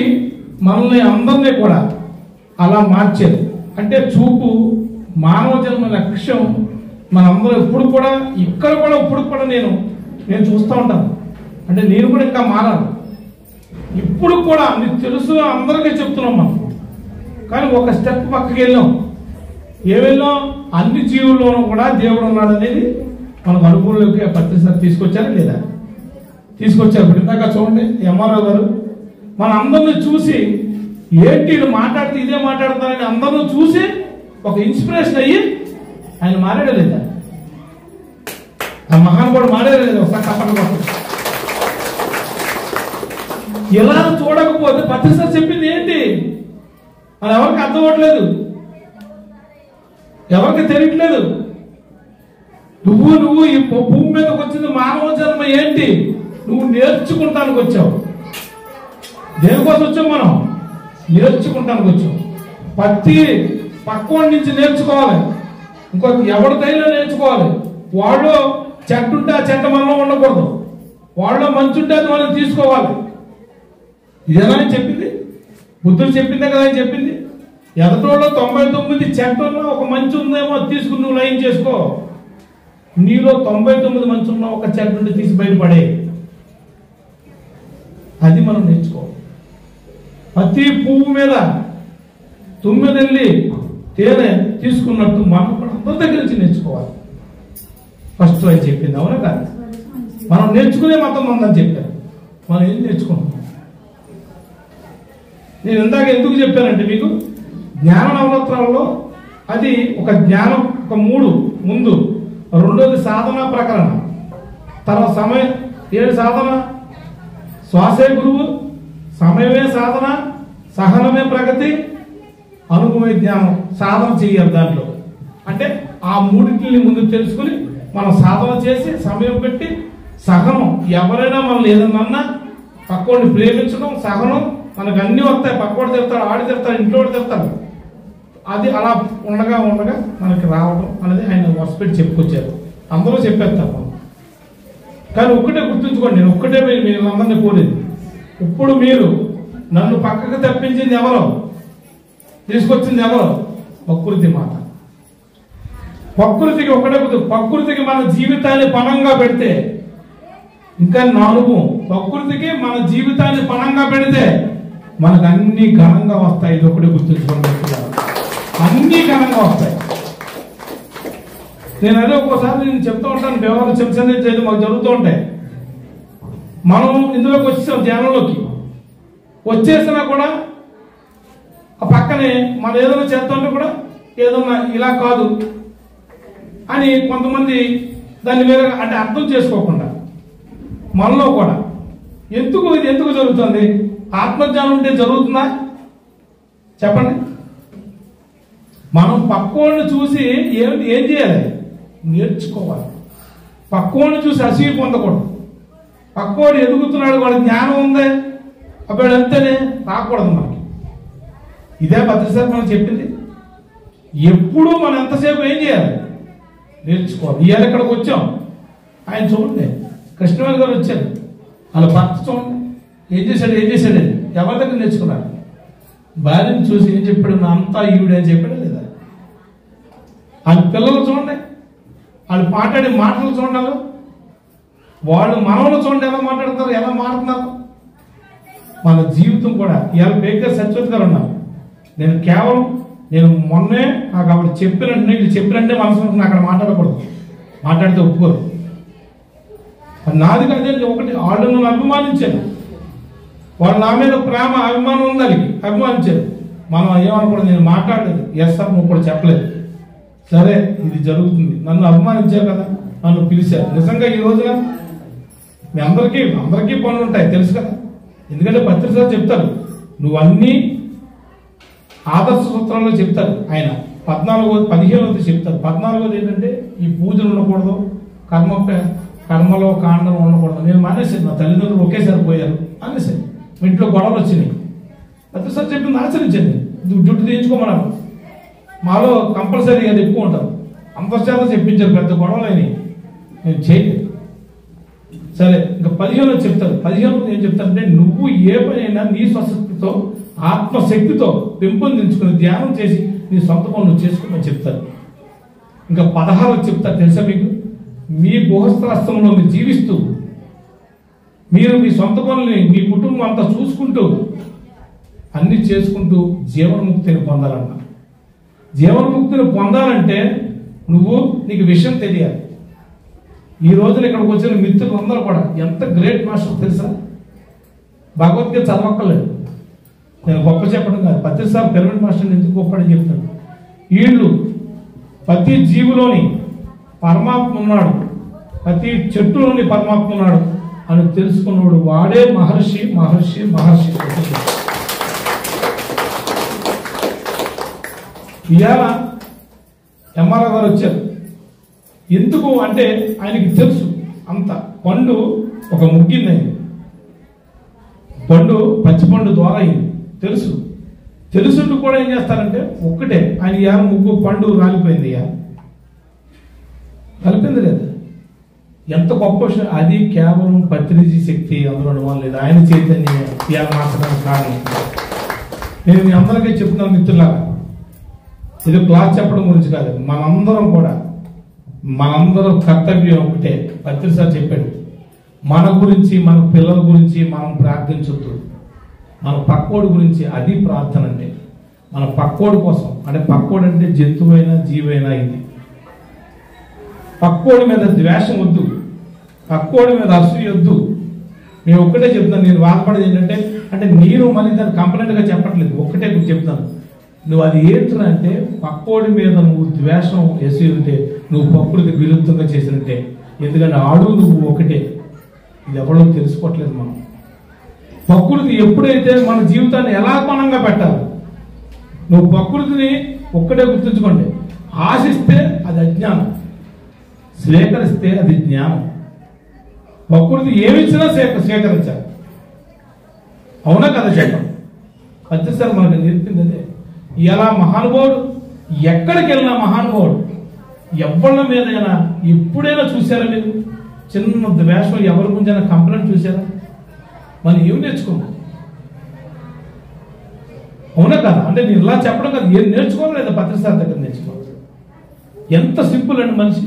మనల్ని అందరినీ కూడా అలా మార్చేది. అంటే చూపు మానవ జన్మ లక్ష్యం మనందరూ ఎప్పుడు కూడా ఇక్కడ కూడా ఇప్పుడు కూడా నేను చూస్తూ ఉంటాను. అంటే నేను కూడా ఇంకా మారాలి. ఇప్పుడు కూడా నీకు తెలుసు, అందరికీ చెప్తున్నాం మనం. కానీ ఒక స్టెప్ పక్కకి వెళ్ళాం. వెళ్ళాం? అన్ని జీవుల్లోనూ కూడా దేవుడు ఉన్నాడు అనేది మనకు అనుకూలంలోకి ప్రతిసారి తీసుకొచ్చారా లేదా? తీసుకొచ్చారు. ఇప్పుడు ఇందాక చూడండి ఎంఆర్ఓ గారు మన అందరిని చూసి ఏంటి వీళ్ళు మాట్లాడితే ఇదే మాట్లాడతారని అందరిని చూసి ఒక ఇన్స్పిరేషన్ అయ్యి ఆయన మారాడే లేదా? ఆ మహానుభావుడు మారాడే లేదా? ఒకసారి తప్పకుండా ఎలా చూడకపోతే ప్రతిసారి చెప్పింది ఏంటి అది ఎవరికి అర్థం అవ్వట్లేదు, ఎవరికి తెలియట్లేదు. నువ్వు ఈ భూమి మీదకి వచ్చింది మానవ జన్మ ఏంటి? నువ్వు నేర్చుకుంటానికి వచ్చావు. దేనికోసం వచ్చావు? మనం నేర్చుకుంటానికి వచ్చావు. ప్రతి పక్కవాడి నుంచి నేర్చుకోవాలి, ఇంకో ఎవరిదైనా నేర్చుకోవాలి. వాళ్ళు చెట్టు ఉంటే ఆ చెట్ట మనలో ఉండకూడదు, వాళ్ళు మంచి ఉంటే అది మనం తీసుకోవాలి. ఇదేనా ఆయన చెప్పింది? బుద్ధుడు చెప్పిందే కదా ఆయన చెప్పింది. ఎదటోళ్ళు 99 చెట్టు ఉన్నా ఒక మంచి ఉందేమో అది తీసుకుని నువ్వు లైన్ చేసుకో. నీలో 99 మంచి ఉన్న ఒక చెట్టు నుండి తీసి బయటపడే. అది మనం నేర్చుకోవాలి. ప్రతి పువ్వు మీద 9 వెళ్ళి తేనె తీసుకున్నట్టు మనం కూడా అందరి దగ్గర నుంచి నేర్చుకోవాలి. ఫస్ట్ ఆయన చెప్పింది అవునా కాదు? మనం నేర్చుకునే మతం ఉందని చెప్పారు. మనం ఏం నేర్చుకున్నాం? నేను ఇందాక ఎందుకు చెప్పానంటే మీకు జ్ఞాన నవరత్నాలలో అది ఒక జ్ఞానం, ఒక 3 ముందు, రెండోది సాధన ప్రకరణ, తర్వాత సమయం. 7 సాధన, శ్వాసే గురువు, సమయమే సాధన, సహనమే ప్రగతి, అనుభవమే జ్ఞానం. సాధన చెయ్యాలి దాంట్లో. అంటే ఆ 3టిని ముందు తెలుసుకుని మనం సాధన చేసి సమయం పెట్టి సహనం. ఎవరైనా మనల్ని ఏదన్నా పక్కోడిని ప్రేమించడం, సహనం. మనకు అన్ని వస్తాయి. పక్కోడు తిడతాడు, ఆడి తిడతాడు, ఇంట్లో తిడతాడు. అది అలా ఉండగా ఉండగా మనకి రావడం అనేది ఆయన వసపెట్టి చెప్పుకొచ్చారు. అందరూ చెప్పేస్తారు మనం. కానీ ఒక్కటే గుర్తుంచుకోండి, నేను ఒక్కటే మీరు అందరినీ కోరేది. ఇప్పుడు మీరు నన్ను పక్కకు తప్పించింది ఎవరో, తీసుకొచ్చింది ఎవరో? ప్రకృతి మాత. ప్రకృతికి ఒకటే ప్రకృతికి మన జీవితాన్ని పణంగా పెడితే, ఇంకా నా అనుభవం, ప్రకృతికి మన జీవితాన్ని పణంగా పెడితే మనకు అన్ని ఘనంగా వస్తాయి. ఇది ఒకటి గుర్తుంచుకోండి, అన్ని ఘనంగా వస్తాయి. నేను అదే ఒక్కోసారి నేను చెప్తూ ఉంటాను, వ్యవహారం చెప్పేది మాకు జరుగుతూ ఉంటాయి. మనం ఇందులోకి వచ్చేసాం, ధ్యానంలోకి వచ్చేసినా కూడా ఆ పక్కనే మనం ఏదైనా చేస్తుంటే కూడా ఏదన్నా ఇలా కాదు అని కొంతమంది దాన్ని వేరే అంటే అర్థం చేసుకోకుండా మనలో కూడా ఎందుకు ఇది ఎందుకు జరుగుతుంది? ఆత్మజ్ఞానం ఉంటే జరుగుతుందా చెప్పండి? మనం పక్కోడిని చూసి ఏం చేయాలి? నేర్చుకోవాలి. పక్కోడిని చూసి అసూయ పొందకూడదు. పక్కోడు ఎదుగుతున్నాడు, వాడి జ్ఞానం ఉందే, అప్పుడు అంతేనే రాకూడదు మనకి. ఇదే భద్రసారి మనం చెప్పింది. ఎప్పుడు మనం ఎంతసేపు ఏం చేయాలి? నేర్చుకోవాలి. ఇవాళ ఇక్కడికి వచ్చాం, ఆయన చూడండి, కృష్ణవేణి గారు వచ్చారు, వాళ్ళ భర్త చూడండి ఏం చేశాడు ఎవరి దగ్గర నేర్చుకున్నారు? భార్యను చూసి ఏం చెప్పాడు? నా అంతా ఈవిడే అని చెప్పాడు లేదా? వాళ్ళ పిల్లలు చూడండి, వాళ్ళు మాట్లాడే మాటలు చూడాలి, వాళ్ళు మనవలు చూడండి ఎలా మాట్లాడతారు, ఎలా మాట్లాడుతున్నారు. మన జీవితం కూడా ఇవాళ బేకర్ సత్యవతి గారు ఉన్నారు. నేను మొన్నే నాకు అప్పుడు చెప్పినట్టే మనసు అక్కడ మాట్లాడకూడదు, మాట్లాడితే ఒప్పుకోరు. నాది అదే ఒకటి, వాళ్ళు నన్ను అభిమానించారు, వాళ్ళు నా మీద ప్రేమ అభిమానం ఉంది, వాళ్ళకి అభిమానించారు. మనం ఏమనకూడదు, నేను మాట్లాడలేదు, ఎస్ సార్ నువ్వు కూడా చెప్పలేదు, సరే ఇది జరుగుతుంది, నన్ను అభిమానించారు కదా, నన్ను పిలిచారు. నిజంగా ఈ రోజున మీ అందరికీ పనులు ఉంటాయి తెలుసు కదా. ఎందుకంటే పత్రిక చెప్తారు, నువ్వు అన్ని ఆదర్శ సూత్రాల్లో చెప్తారు ఆయన. 15వ చెప్తారు. 14వది ఏంటంటే ఈ పూజలు ఉండకూడదు, కర్మలో కాండం ఉండకూడదు. నేను మానేసాను, నా తల్లిదండ్రులు ఒకేసారి పోయారు అనేసాను. ఇంట్లో గొడవలు వచ్చినాయి. ప్రతిసారి చెప్పింది ఆచరించండి. జుట్టు తీయించుకోమన్నారు. మాలో కంపల్సరీ అది ఎక్కువ ఉంటారు. అంతర్జాతీయ చెప్పించారు, పెద్ద గొడవలు అయినాయి. నేను చేయలేదు. సరే, ఇంకా 15 చెప్తారు. 15 ఏం చెప్తారంటే నువ్వు ఏ పనైనా నీ స్వశక్తితో ఆత్మశక్తితో పెంపొందించుకుని ధ్యానం చేసి నీ సొంత పనులు చేసుకోమని చెప్తారు. ఇంకా 16 చెప్తారు. తెలుసా మీకు? మీ గృహస్థాశ్రమంలో మీరు జీవిస్తూ మీరు మీ సొంత పనుల్ని మీ కుటుంబం అంతా చూసుకుంటూ అన్ని చేసుకుంటూ జీవన్ముక్తిని పొందాలన్న. జీవన్ముక్తిని పొందాలంటే నీకు విషయం తెలియాలి. ఈ రోజున ఇక్కడికి వచ్చిన మిత్రులు అందరూ కూడా ఎంత గ్రేట్ మాస్టర్ తెలుసా? భగవద్గీత చదవక్కర్లేదు. నేను గొప్ప చెప్పడం కాదు, ప్రతిసారి పిరమిడ్ మాస్టర్ ఎందుకు గొప్పని చెప్తాను. వీళ్ళు ప్రతి జీవులోని పరమాత్మ ఉన్నాడు, ప్రతి చెట్టులోని పరమాత్మ ఉన్నాడు అని తెలుసుకున్నాడు వాడే మహర్షి. మహర్షి మహర్షి ఇవాళ ఎంఆర్ఓ గారు వచ్చారు. ఎందుకు అంటే ఆయనకి తెలుసు అంత. పండు ఒక ముగ్గింది, పండు పచ్చిపండు ద్వారా అయింది తెలుసు. తెలుసుంటూ కూడా ఏం చేస్తారంటే ఒక్కటే ఆయన ఇవాళ ముగ్గు పండు రాలిపోయింది. ఇవాళ కలిపింది లేదు. ఎంత గొప్ప విషయం అది. కేవలం పత్రిజీ శక్తి అందులో అనుమానం లేదు. ఆయన చైతన్యం ఇవాళ మార్చడానికి కారణం. నేను మీ అందరికీ చెప్తున్నాను మిత్రులారా, ఇది క్లాస్ చెప్పడం గురించి కాదు. మనందరం కర్తవ్యం ఒకటే. పత్రి సార్ చెప్పాడు, మన గురించి మన పిల్లల గురించి మనం ప్రార్థించొద్దు. మన పక్కోడి గురించి అది ప్రార్థన. అంటే మన పక్కోడి కోసం, అంటే పక్కోడు అంటే జంతువైనా జీవైనా, ఇది పక్కోడి మీద ద్వేషం వద్దు, పక్కోడి మీద అసూయ వద్దు. నేను ఒక్కటే చెప్తాను. నేను బాధపడేది ఏంటంటే అంటే నేను మళ్ళీ దాన్ని కంప్లైంట్గా చెప్పట్లేదు, ఒక్కటే చెప్తాను. నువ్వు అది ఏంటంటే అంటే పక్కోడి మీద నువ్వు ద్వేషం వేసి ఉంటే నువ్వు ప్రకృతి విరుద్ధంగా చేసినట్టే. ఎందుకంటే ఆడు నువ్వు ఒకటే. ఇది ఎవరో తెలుసుకోవట్లేదు. మనం ప్రకృతి ఎప్పుడైతే మన జీవితాన్ని ఎలా పణంగా పెట్టాలి, నువ్వు ప్రకృతిని ఒక్కటే గుర్తుంచుకోండి. ఆశిస్తే అది అజ్ఞానం, స్వీకరిస్తే అది జ్ఞానం. ప్రకృతి ఏమిచ్చినా స్వీకరించాలి. అవునా కదా చెప్పండి. ప్రతిసారి మనకు నేర్పింది అదే. ఇలా మహానుభావుడు ఎక్కడికి వెళ్ళినా మహానుభావుడు ఎవరి మీదైనా ఎప్పుడైనా చూసారా మీరు? చిన్న ద్వేషం ఎవరి గురించి కంప్లైంట్ చూసారా? మనం ఏం నేర్చుకున్నాం? అవునా కదా? అంటే నేను ఇలా చెప్పడం కదా, ఏం నేర్చుకోవాలి లేదా? పత్రిసారి దగ్గర నేర్చుకోవాలి. ఎంత సింపుల్ అండి మనిషి.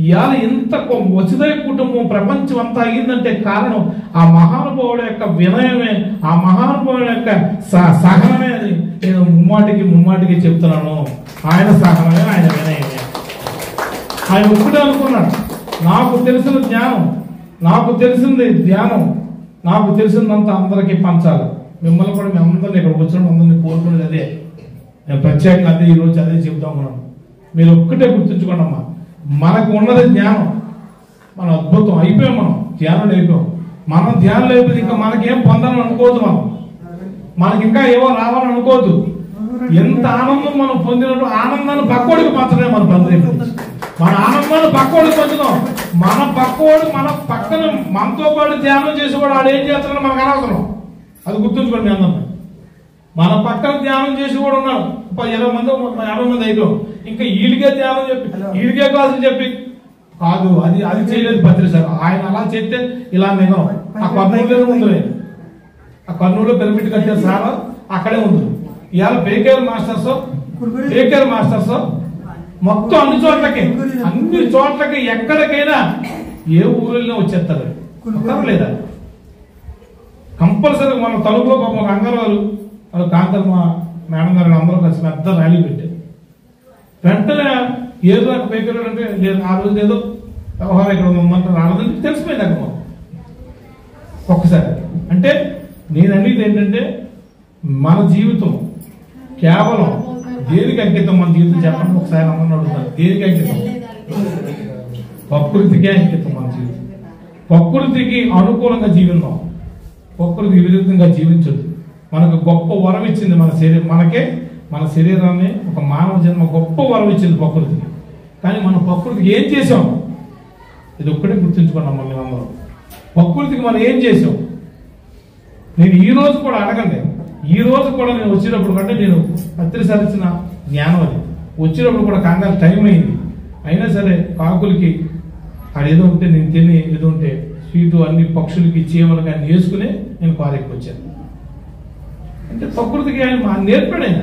ఇవాళ ఇంత వసుదయ కుటుంబం ప్రపంచం అంతా అయిందంటే కారణం ఆ మహానుభావుడు యొక్క వినయమే, ఆ మహానుభావుడు యొక్క సహనమే. అని నేను ముమ్మాటికి చెప్తున్నాను. ఆయన సహనమే, ఆయన వినయమే. ఆయన ఒక్కడే అనుకున్నాడు, నాకు తెలిసిన జ్ఞానం, నాకు తెలిసింది ధ్యానం, నాకు తెలిసిందంతా అందరికీ పంచాలి. మిమ్మల్ని కూడా మీ అందరినీ ఇక్కడ వచ్చిన అందరినీ కోరుకునేది అదే. నేను ప్రత్యేకంగా అదే ఈరోజు అదే చెప్తా ఉన్నాను. మీరు ఒక్కటే గుర్తుంచుకోండి అమ్మా, మనకు ఉన్నది జ్ఞానం. మనం అద్భుతం అయిపోయాం, మనం ధ్యానం అయిపోయాం. మనం ధ్యానం అయిపోయింది, ఇంకా మనకేం పొందాలని అనుకోవద్దు. మనకి ఇంకా ఏవో రావాలని అనుకోవద్దు. ఎంత ఆనందం మనం పొందినట్టు ఆనందాన్ని పక్కోడికి పంచడమే మన పని. మన ఆనందాన్ని పక్కోడికి పంచుదాం. మన పక్కోడు మన పక్కన మనతో పాటు ధ్యానం చేసేవాడు ఆడు ఏం చేస్తున్నాడో మనకు అనవసరం. అది గుర్తుంచుకోండి. మీ అందరం మన పక్కన ధ్యానం చేసి కూడా ఉన్నాడు. 20 మంది 50 మంది అయిపోయాం. ఇంకా ఈడికే ధ్యానం చెప్పి ఈడికే క్లాసులు చెప్పి కాదు. అది చేయలేదు పత్రి సార్. ఆయన అలా చేస్తే ఇలా నిజం. ఆ కర్నూలులో ఉంది, ఆ కర్నూలులో పిరమిడ్ కట్టారు సార్, అక్కడే ఉంది. ఇవాళ పేకేర్ మాస్టర్స్ మొత్తం అన్ని చోట్లకి ఎక్కడికైనా ఏ ఊరిలో వచ్చేస్తారు లేదా? కంపల్సరీ మన తలుపులో ఒక రంగారావు కాంతమ్మ మేడం గారు అందరూ కలిసి పెద్ద ర్యాలీ పెట్టారు. వెంటనే ఏదో నాకు పేపర్ అంటే లేదు, ఆ రోజు ఏదో వ్యవహారం ఇక్కడ ఉందంటే రాలేదని తెలిసిపోయింది అక్కడ ఒక్కసారి. అంటే నేను అనేది ఏంటంటే మన జీవితం కేవలం దేనికి అంకితం? మన జీవితం చెప్పండి ఒకసారి. అందరూ అడుగుతారు, దేనికి అంకితం? ప్రకృతికే అంకితం మన జీవితం. ప్రకృతికి అనుకూలంగా జీవిద్దాం, ప్రకృతికి విరుద్ధంగా జీవించొద్దు. మనకు గొప్ప వరం ఇచ్చింది మన శరీరం. మన శరీరాన్ని ఒక మానవ జన్మ గొప్ప వరం ఇచ్చింది ప్రకృతికి. కానీ మన ప్రకృతికి ఏం చేసాం? ఇది ఒక్కటే గుర్తుంచుకోండి మమ్మల్ని అందరం. ప్రకృతికి మనం ఏం చేసాం? నేను ఈ రోజు కూడా అడగండి, ఈ రోజు కూడా నేను వచ్చేటప్పుడు కంటే నేను పత్రిసారి ఇచ్చిన జ్ఞానం అది. వచ్చేటప్పుడు కూడా కంగారు టైం అయింది, అయినా సరే కాకులకి ఏదో ఉంటే నేను తిని ఏదో ఉంటే స్వీటు అన్ని పక్షులకి చీమలకి అన్ని వేసుకుని నేను కారెక్కి వచ్చాను. అంటే ప్రకృతికి ఆయన నేర్పాడు. ఆయన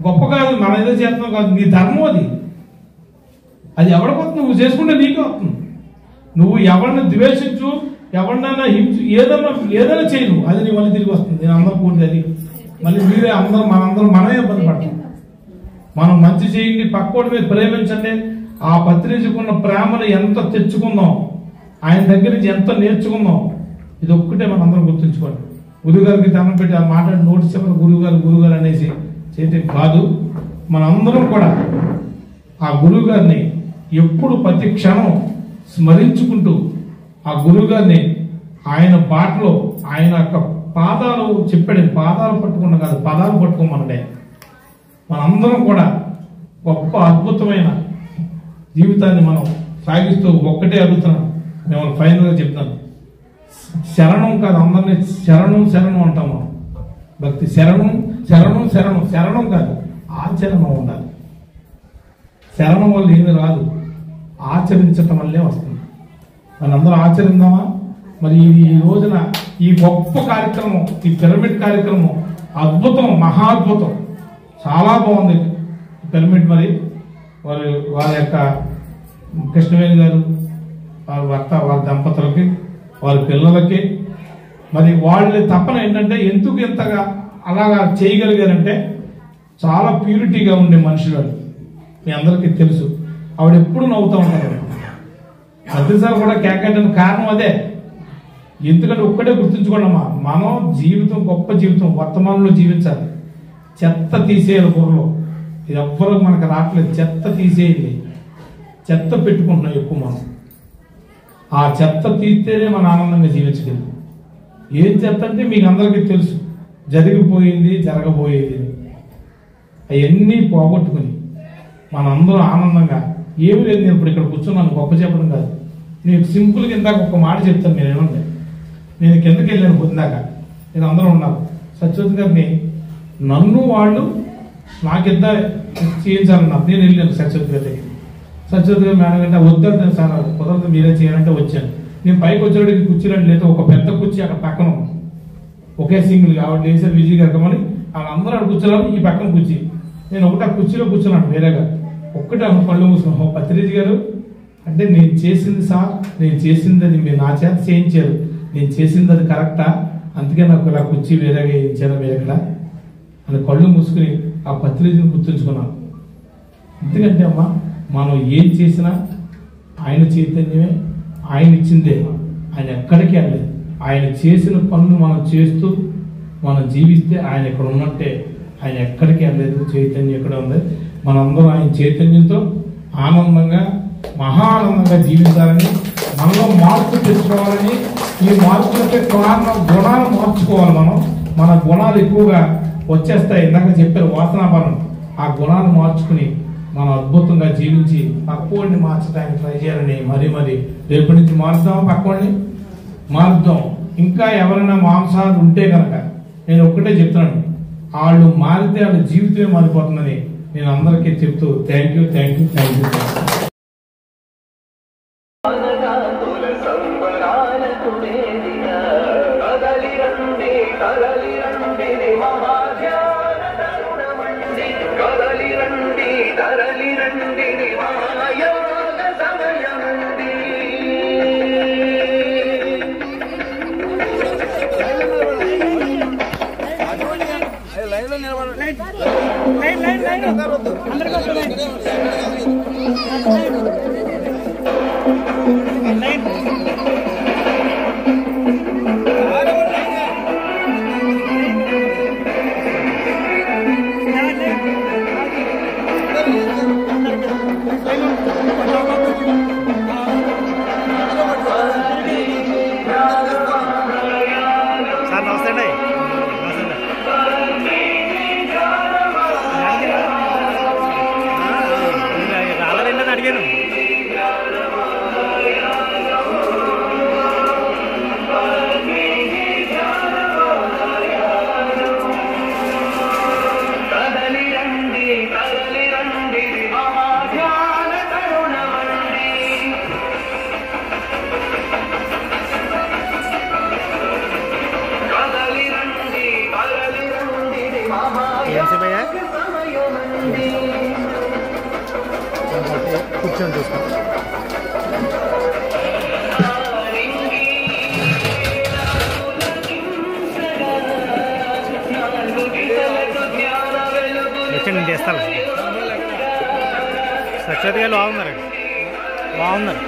గొప్ప కాదు, మన ఏదో చేస్తున్నాం కాదు, నీ ధర్మం అది. అది ఎవరికి వస్తుంది? నువ్వు చేసుకుంటే నీకే వస్తుంది. నువ్వు ఎవరిని ద్వేషించు, ఎవరినైనా హింసు, ఏదైనా చేయను, అది నీ మళ్ళీ తిరిగి వస్తుంది. నేను అందరూ పూర్తి అది మళ్ళీ మీరే మనందరం మనమే ఇబ్బంది పడతాం. మనం మంచి చేయండి, పక్కోడి మీద ప్రేమించండి. ఆ పత్రికున్న ప్రేమను ఎంత తెచ్చుకుందాం, ఆయన దగ్గర నుంచి ఎంత నేర్చుకుందాం, ఇది ఒక్కటే మనందరం గుర్తుంచుకోండి. గురువుగారికి దండం పెట్టి ఆ మాట్లాడి నోటీస్ చెప్పిన గురువుగారు అనేసి చేయటం కాదు. మనందరం కూడా ఆ గురువు గారిని ఎప్పుడు ప్రతి క్షణం స్మరించుకుంటూ ఆ గురువు గారిని ఆయన బాటలో ఆయన యొక్క పాదాలు చెప్పాడు. పాదాలు పట్టుకున్నా కాదు, పదాలు పట్టుకోమన్నాడే. మనందరం కూడా గొప్ప అద్భుతమైన జీవితాన్ని మనం సాగిస్తూ ఒక్కటే అడుగుతున్నాం. మేము ఫైనల్గా చెప్తాను, శరణం కాదు, అందరినీ శరణం శరణం అంటాం మనం. భక్తి శరణం శరణం శరణం శరణం కాదు, ఆచరణ ఉండాలి. శరణం వల్ల ఏమి రాదు, ఆచరించటం వల్లే వస్తుంది. మనందరూ ఆచరిందామా? మరి ఈ రోజున ఈ గొప్ప కార్యక్రమం, ఈ పిరమిడ్ కార్యక్రమం అద్భుతం, మహాద్భుతం, చాలా బాగుంది పిరమిడ్. మరి వారి యొక్క కృష్ణవేణి గారు, వారి భర్త, వారి దంపతులకి, వారి పిల్లలకి, మరి వాళ్ళ తపన ఏంటంటే ఎందుకు ఇంతగా అలాగా చేయగలిగారంటే చాలా ప్యూరిటీగా ఉండే మనుషులు. మీ అందరికీ తెలుసు. ఆవిడ ఎప్పుడు నవ్వుతూ ఉంటారు. ప్రతిసారి కూడా కేకట్టడానికి కారణం అదే. ఎందుకంటే ఒక్కటే గుర్తుంచుకోండమ్మా, మనం జీవితం గొప్ప జీవితం వర్తమానంలో జీవించాలి. చెత్త తీసేయాలి బుర్రలో. ఇది ఎవ్వరూ మనకు రావట్లేదు. చెత్త తీసేయాలి. చెత్త పెట్టుకుంటున్నాం ఎక్కువ మనం. ఆ చెత్త తీస్తేనే మన ఆనందంగా జీవించగలం. ఏం చెత్త అంటే మీకు అందరికీ తెలుసు, జరిగిపోయింది, జరగబోయేది, అవన్నీ పోగొట్టుకుని మనందరూ ఆనందంగా ఏమి లేదు. నేను ఇప్పుడు ఇక్కడ కూర్చున్నాను, గొప్ప చెప్పడం కాదు. నేను సింపుల్గా ఇందాక ఒక మాట చెప్తాను. మీరు ఏమంటే, నేను కిందకి వెళ్ళాను పొందాక, నేను అందరూ ఉన్నారు. సత్యవతి గారిని నన్ను వాళ్ళు నాకింత చేయించాలన్నారు. నేను వెళ్ళాను సత్యవతి గారి దగ్గర. సత్యవతి గారు మేడం అంటే వద్దంటే సార్ కుదరదు, మీరే చేయాలంటే వచ్చాను. నేను పైకి వచ్చేవాడికి కుర్చీలంటే లేదు, ఒక పెద్ద కుర్చీ అక్కడ పక్కన ఒకే సింగిల్ ఆవిడ లేసారు విజయ్ గారు. వాళ్ళందరూ అక్కడ కూర్చోవాలి, ఈ పక్కన కుర్చీ. నేను ఒకటి ఆ కుర్చీలో కూర్చున్నాను వేరేగా. ఒక్కటే పళ్ళు మూసుకున్నాను. పత్రిజీ గారు అంటే నేను చేసింది సార్, నేను చేసింది అది మీరు నా చేత చేయించారు, నేను చేసింది అది కరెక్టా, అందుకే నాకు ఇలా కుర్చీ వేరేగా వేయించారా మీరు ఎక్కడ అని కళ్ళు మూసుకుని ఆ పత్రిజీని గుర్తుంచుకున్నాను. ఎందుకంటే అమ్మా, మనం ఏం చేసినా ఆయన చైతన్యమే, ఆయన ఇచ్చిందే, ఆయన ఎక్కడికి వెళ్ళలేదు. ఆయన చేసిన పనులు మనం చేస్తూ మనం జీవిస్తే ఆయన ఇక్కడ ఉన్నట్టే. ఆయన ఎక్కడికి వెళ్ళలేదు, చైతన్యం ఎక్కడ ఉంది. మనందరం ఆయన చైతన్యంతో ఆనందంగా, మహా ఆనందంగా జీవించాలని, మనలో మార్పు తెచ్చుకోవాలని. ఈ మార్పులకే కారణం గుణాలు మార్చుకోవాలి. మన గుణాలు ఎక్కువగా వచ్చేస్తాయి. ఇందాక చెప్పారు వాసనాపరం. ఆ గుణాలు మార్చుకుని మనం అద్భుతంగా జీవించి పక్కోడిని మార్చడానికి ట్రై చేయాలని మరి రేపటి నుంచి మారుద్దాం, పక్కోడిని మారుద్దాం. ఇంకా ఎవరైనా మాంసాలు ఉంటే కనుక నేను ఒక్కటే చెప్తున్నాను, వాళ్ళు మారితే వాళ్ళ జీవితమే మారిపోతుందని నేను అందరికీ చెప్తూ థ్యాంక్ యూ. అడిగాను బాలయ్య కూర్చొని చూసుకో. వచ్చి నేను చేస్తాను. సత్యవతి గారు బాగున్నారు, బాగున్నారు.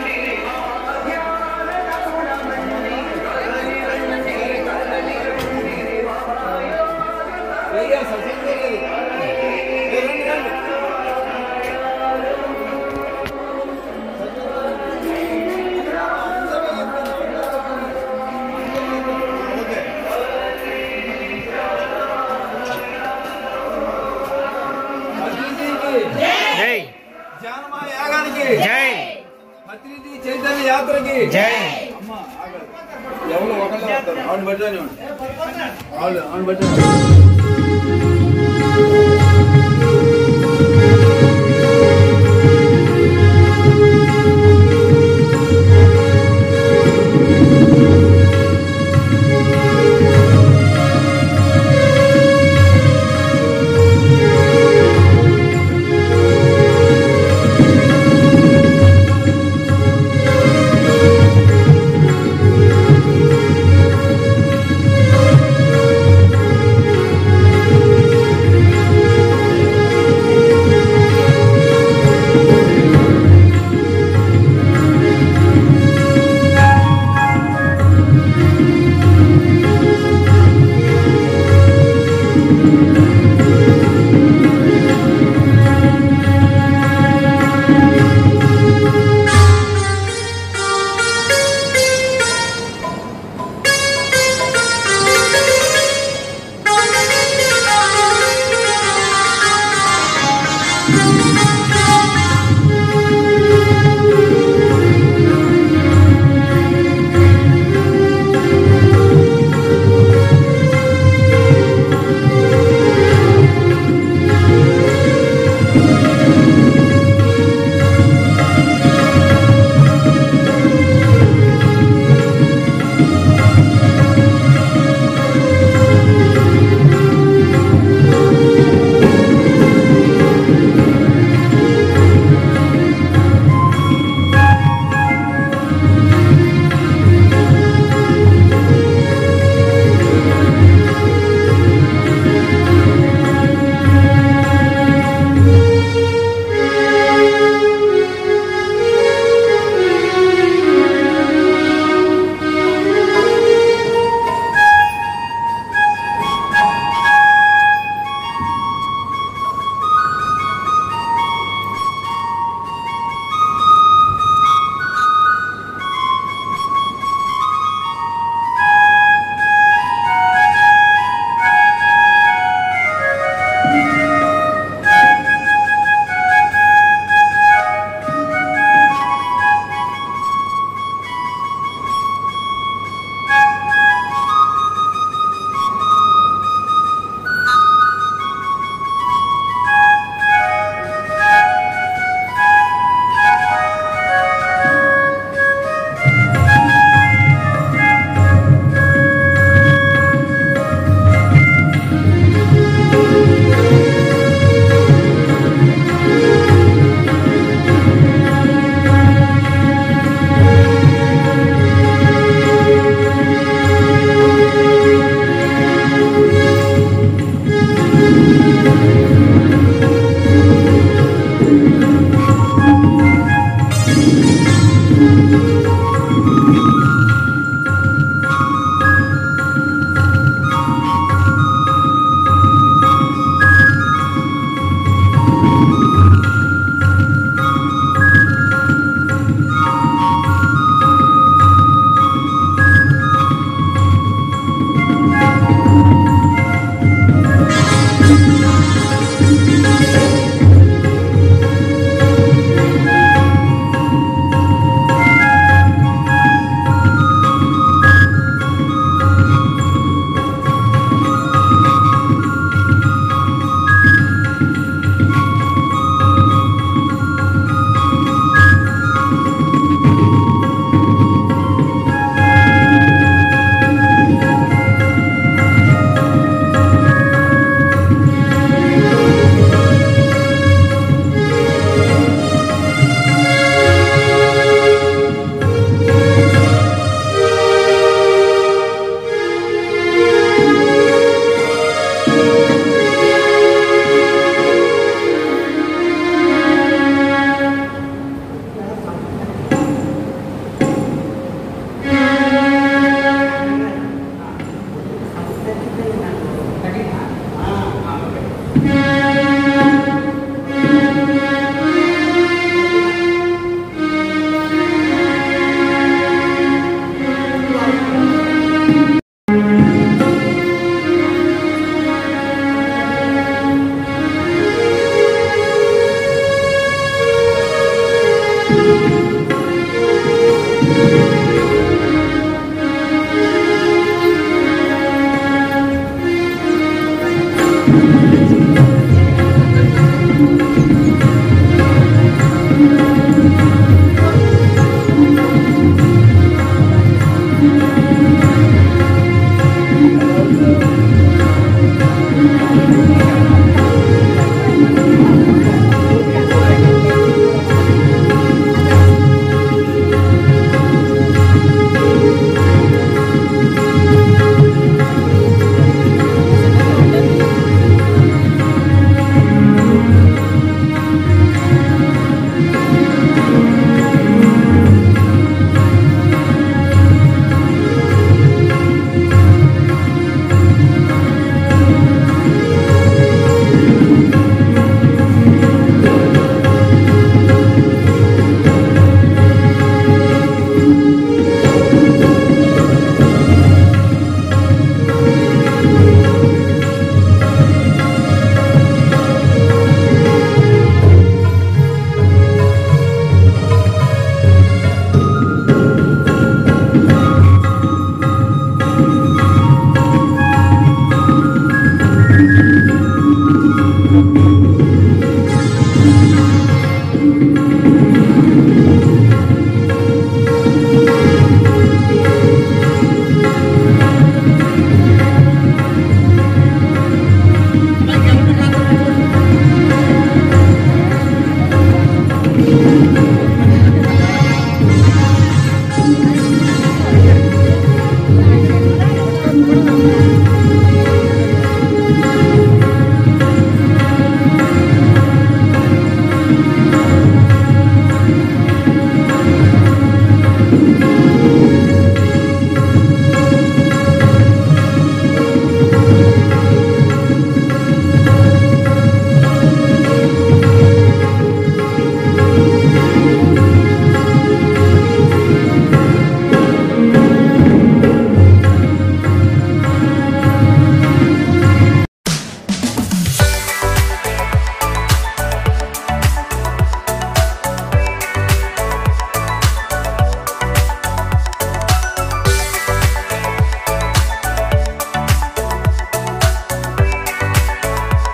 జై జానమా యాగానికి జై ప్రతినిధి చైతన్య యాత్రకి జై. ఎవరు ఒకళ్ళు ఆవిడ బట్టి ఆవిడ బట్టి